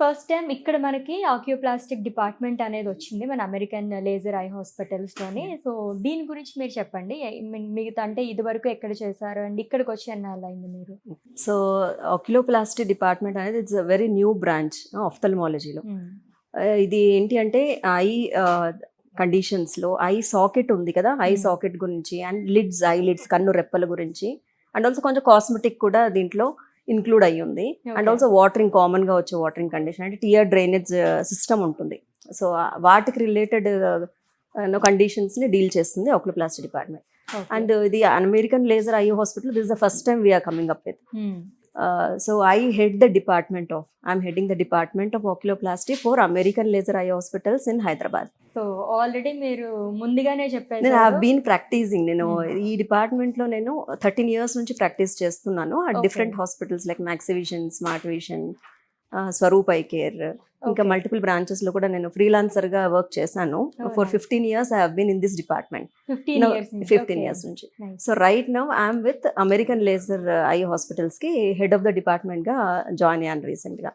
First time ఇక్కడ మనకి ఆక్యుప్లాస్టిక్ department అనేది వచ్చింది మన అమెరికన్ లేజర్ ఐ హాస్పిటల్స్‌లోని. సో, దీని గురించి మీరు చెప్పండి. మిగతా అంటే ఇదివరకు ఎక్కడ చేశారు? అండ్ ఇక్కడికి వచ్చి ఎన్నాళ్ళయింది మీరు? సో ఆక్యులోప్లాస్టీ డిపార్ట్మెంట్ అనేది it's a very new branch ఆఫ్థల్మాలజీలో. హ్మ్. ఇది ఏంటి అంటే ఐ కండిషన్స్లో ఐ సాకెట్ ఉంది కదా, ఐ Hmm. సాకెట్ గురించి అండ్ లిడ్స్, ఐ లిడ్స్ కన్ను రెప్పల గురించి, అండ్ ఆల్సో కొంచెం కాస్మెటిక్ కూడా దీంట్లో ఇంక్లూడ్ అయ్యి ఉంది. And Okay. ఆల్సో వాటరింగ్, కామన్గా వచ్చే వాటరింగ్ కండిషన్ అంటే టియర్ డ్రైనేజ్ సిస్టమ్ ఉంటుంది. సో వాటికి రిలేటెడ్ కండిషన్స్ని డీల్ చేస్తుంది ఆక్యులోప్లాస్టీ డిపార్ట్మెంట్. Okay. అండ్ ఇది American laser eye hospital, this the first time we're coming up with. Hmm. So I'm heading the department of oculoplasty for American Laser Eye Hospitals in Hyderabad. So, already మీరు ముందుగానే నేను చెప్పేసారు. Have been practising. నేను Hmm. ఈ డిపార్ట్మెంట్లో నేను 13 years నుంచి practice చేస్తున్నాను at Okay. Different hospitals like Maxivision, Smart Vision, Swaroop eye care, ఇంకా Okay. మల్టిపుల్ బ్రాంచెస్లో కూడా నేను ఫ్రీలాన్సర్గా వర్క్ చేశాను. Oh, for nice. 15 years I have been in this department. 15 Now, years నుంచి. 15 Okay. years నుంచి. Nice. So right now I'm with American laser eye హాస్పిటల్స్కి head of the డిపార్ట్మెంట్గా జాయిన్ అయ్యాను రీసెంట్గా.